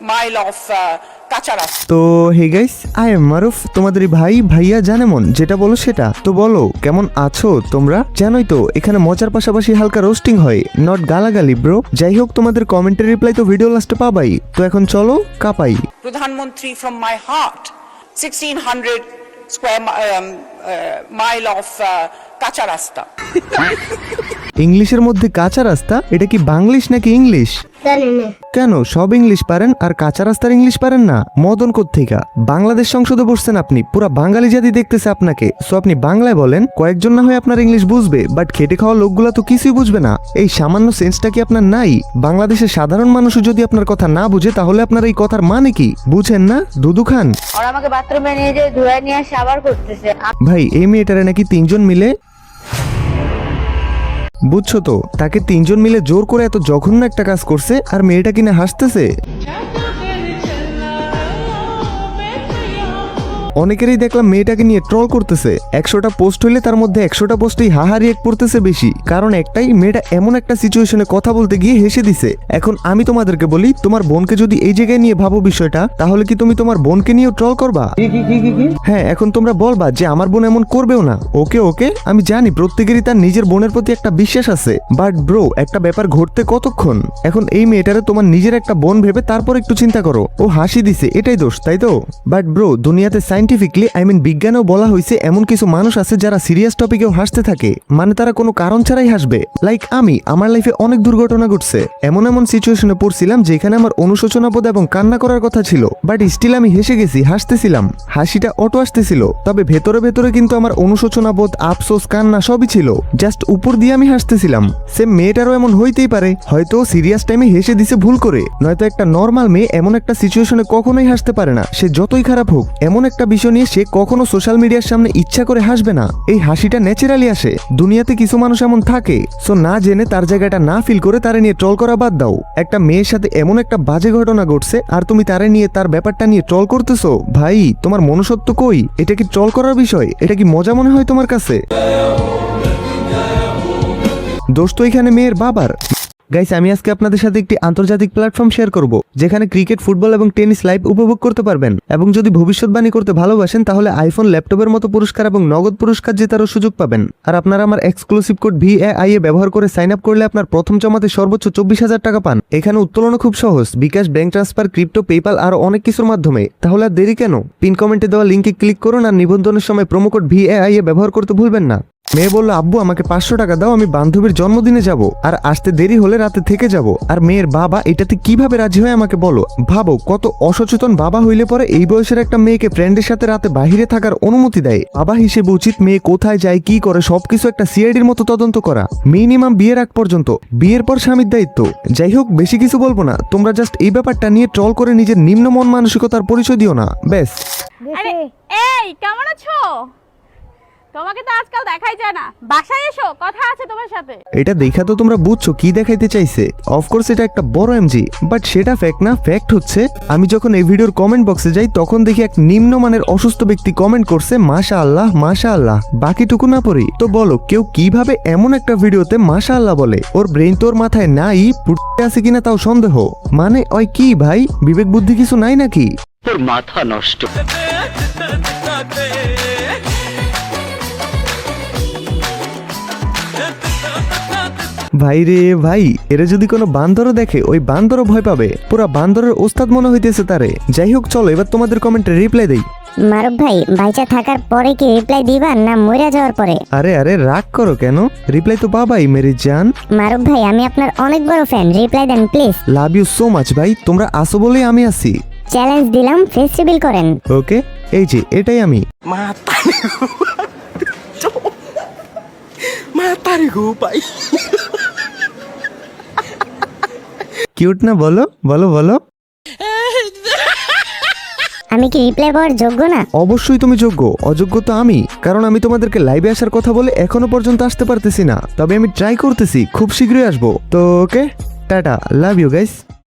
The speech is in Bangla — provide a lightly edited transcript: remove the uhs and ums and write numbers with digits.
mile of Kachara. তো হে গাইস, আই এম মারুফ, তোমাদের ভাই ভাইয়া জানেমন, যেটা বলো সেটা। তো বলো কেমন আছো তোমরা? জানোই তো এখানে মজার পাশাপাশি হালকা রোস্টিং হয়, নট গালাগালি ব্রো। যাই হোক, তোমাদের কমেন্টের রিপ্লাই তো ভিডিও লাস্টে পাবাই। তো এখন চলো কাপাই। প্রধানমন্ত্রী from my heart. 1600 square mile of কাঁচা রাস্তা। ইংলিশের মধ্যে কাঁচা রাস্তা, এটা কি বাংলিশ নাকি ইংলিশ? কেন সব ইংলিশ পারেন আর কাঁচা রাস্তার ইংলিশ পারেন না? মদন কোত্থেকা? বাংলাদেশ সংসদে বসছেন আপনি, পুরা বাঙালি জাতি দেখতেছে আপনাকে। সো আপনি বাংলায় বলেন, কয়েকজন না হয় আপনার ইংলিশ বুঝবে, বাট খেটে খাওয়া লোকগুলা তো কিছুই বুঝবে না। এই সামান্য সেন্সটা কি আপনার নাই? বাংলাদেশের সাধারণ মানুষও যদি আপনার কথা না বুঝে, তাহলে আপনার এই কথার মানে কি বুঝেন না? দুদু খান আর আমাকে বাথরুমে নিয়ে যে ধুয়ে নিয়ে আসে আবার করতেছে। ভাই, এই মেয়েটারে নাকি 3 জন মিলে, বুঝছো তো, তাকে 3 জন মিলে জোর করে এত জঘন্য একটা কাজ করছে, আর মেয়েটা কিনা হাসতেছে। অনেকেরই দেখলাম মেয়েটাকে নিয়ে ট্রল করতেছে। 100টা পোস্ট হইলে তার মধ্যে 100টা পোস্টেই হাহারি এক পড়তেছে বেশি। কারণ একটাই, মেয়েটা এমন একটা সিচুয়েশনে কথা বলতে গিয়ে হেসে দিছে। এখন আমি তোমাদেরকে বলি, তোমার বোনকে যদি এই জায়গায় নিয়ে ভাবো বিষয়টা, তাহলে কি তুমি তোমার বোনকে নিয়েও ট্রল করবা? হ্যাঁ, এখন তোমরা বলবা যে আমার বোন এমন করবেও না। ওকে ওকে, আমি জানি প্রত্যেকেরই তার নিজের বোনের প্রতি একটা বিশ্বাস আছে, বাট ব্রো, একটা ব্যাপার ঘটতে কতক্ষণ? এখন এই মেয়েটারে তোমার নিজের একটা বোন ভেবে তারপর একটু চিন্তা করো। ও হাসি দিছে, এটাই দোষ, তাই তো? বাট ব্রো, দুনিয়াতে সাইন্টিফিকলি, আই মিন বিজ্ঞানেও বলা হয়েছে, এমন কিছু মানুষ আছে যারা সিরিয়াস টপিকেও হাসতে থাকে, মানে তারা কোনো কারণ ছাড়াই হাসবে। লাইক আমি, আমার লাইফে অনেক দুর্ঘটনা ঘটছে, এমন এমন সিচুয়েশনে পড়ছিলাম যেখানে আমার অনুশোচনা বোধ এবং কান্না করার কথা ছিল, বাট স্টিল আমি হেসে গেছি, হাসতেছিলাম, হাসিটা অটো আসতেছিল। তবে ভেতরে ভেতরে কিন্তু আমার অনুশোচনা বোধ, আফসোস, কান্না সবই ছিল, জাস্ট উপর দিয়ে আমি হাসতেছিলাম। সেম মেয়েটারও এমন হইতেই পারে, হয়তো সিরিয়াস টাইমে হেসে দিছে ভুল করে, নয়তো একটা নর্মাল মেয়ে এমন একটা সিচুয়েশনে কখনোই হাসতে পারে না। সে যতই খারাপ হোক, এমন একটা বিষয় নিয়ে সে কখনো সোশ্যাল মিডিয়ার সামনে ইচ্ছা করে হাসবে না। এই হাসিটা ন্যাচারালি আসে। দুনিয়াতে কিছু মানুষ এমন থাকে, সো না জেনে তার জায়গাটা না ফিল করে তারে নিয়ে ট্রল করা বাদ দাও। একটা মেয়ের সাথে এমন একটা বাজে ঘটনা ঘটছে, আর তুমি তারে নিয়ে, তার ব্যাপারটা নিয়ে ট্রল করতেছো। ভাই, তোমার মনুষ্যত্ব কই? এটা কি ট্রল করার বিষয়? এটা কি মজা মনে হয় তোমার কাছে? দোষ তো এখানে মেয়ের বাবার। গাইস, আমি আজকে আপনাদের সাথে একটি আন্তর্জাতিক প্ল্যাটফর্ম শেয়ার করব, যেখানে ক্রিকেট, ফুটবল এবং টেনিস লাইভ উপভোগ করতে পারবেন। এবং যদি ভবিষ্যৎবাণী করতে ভালোবাসেন, তাহলে আইফোন, ল্যাপটপের মতো পুরস্কার এবং নগদ পুরস্কার জেতারও সুযোগ পাবেন। আর আপনারা আমার এক্সক্লুসিভ কোড VAIA ব্যবহার করে সাইন আপ করলে আপনার প্রথম জমাতে সর্বোচ্চ 24,000 টাকা পান। এখানে উত্তোলনও খুব সহজ, বিকাশ, ব্যাংক ট্রান্সফার, ক্রিপ্টো, পেপাল আর অনেক কিছুর মাধ্যমে। তাহলে আর দেরি কেন? পিন কমেন্টে দেওয়া লিঙ্কে ক্লিক করুন, আর নিবন্ধনের সময় প্রোমো কোড VAIA ব্যবহার করতে ভুলবেন না। মেয়ে বলল, আব্বু আমাকে 500 টাকা দাও, আমি বান্ধবীর জন্মদিনে যাব, আর আসতে দেরি হলে রাতে থেকে যাব। আর মেয়ের বাবা এটাতে কিভাবে রাজি হয় আমাকে বলো। ভাবো, কত অসচেতন বাবা হইলে পরে এই বয়সের একটা মেয়েকে ফ্রেন্ডের সাথে রাতে বাহিরে থাকার অনুমতি দেয়। বাবা হিসেবে উচিত মেয়ে কোথায় যায়, কি করে, সবকিছু একটা সিআইডির মতো তদন্ত করা, মিনিমাম বিয়ের আগ পর্যন্ত। বিয়ের পর স্বামীর দায়িত্ব। যাই হোক, বেশি কিছু বলবো না, তোমরা জাস্ট এই ব্যাপারটা নিয়ে ট্রল করে নিজের নিম্ন মন মানসিকতার পরিচয় দিও না, ব্যাস। আরে এই কেমন আছো? তোমাকে তো আজকাল দেখাই যায় না, বাসায় এসো, কথা আছে তোমার সাথে। এটা দেখা তো তোমরা বুঝছো কি দেখাইতে চাইছে। অফকোর্স এটা একটা বড় এমজি, বাট সেটা ফ্যাক্ট না। ফ্যাক্ট হচ্ছে, আমি যখন এই ভিডিওর কমেন্ট বক্সে যাই, তখন দেখি এক নিম্নমানের অসুস্থ ব্যক্তি কমেন্ট করছে মাশাআল্লাহ মাশাআল্লাহ, বাকিটুকু না পড়ি। তো বলো, কেউ কিভাবে এমন একটা ভিডিওতে মাশাআল্লাহ বলে? ওর ব্রেইন তোর মাথায় নাই, ফুটে আছে কিনা তাও সন্দেহ। মানে ওই কি ভাই, বিবেক বুদ্ধি কিছু নাই নাকি? তোর মাথা নষ্ট। ভাই রে ভাই, এরা যদি কোনো বান্দরও দেখে, ওই বান্দরও ভয় পাবে। পুরা বান্দরের ওস্তাদ মনে হইতেছে তারে। যাই হোক, চলো এবার তোমাদের কমেন্টে রিপ্লাই দেই। মারুফ ভাই, বাইচা থাকার পরে কি রিপ্লাই দিবা না মরে যাওয়ার পরে? আরে আরে, রাগ করো কেন? রিপ্লাই তো পাবাই মেরি জান। মারুফ ভাই, আমি আপনার অনেক বড় ফ্যান, রিপ্লাই দেন please. Love you so much ভাই, তোমরা আসো বলেই আমি আছি। চ্যালেঞ্জ দিলাম, ফেস রিভিল করেন। ওকে, এই যে এটাই আমি। কিউট না? বলো বলো বলো। আমি কি রিপ্লাই পাওয়ার যোগ্য না? অবশ্যই তুমি যোগ্য, অযোগ্য তো আমি। কারণ আমি তোমাদেরকে লাইভে আসার কথা বলে এখনো পর্যন্ত আসতে পারতেছি না, তবে আমি ট্রাই করতেছি, খুব শীঘ্রই আসবো। তো ওকে, টাটা, লাভ ইউ গাইস।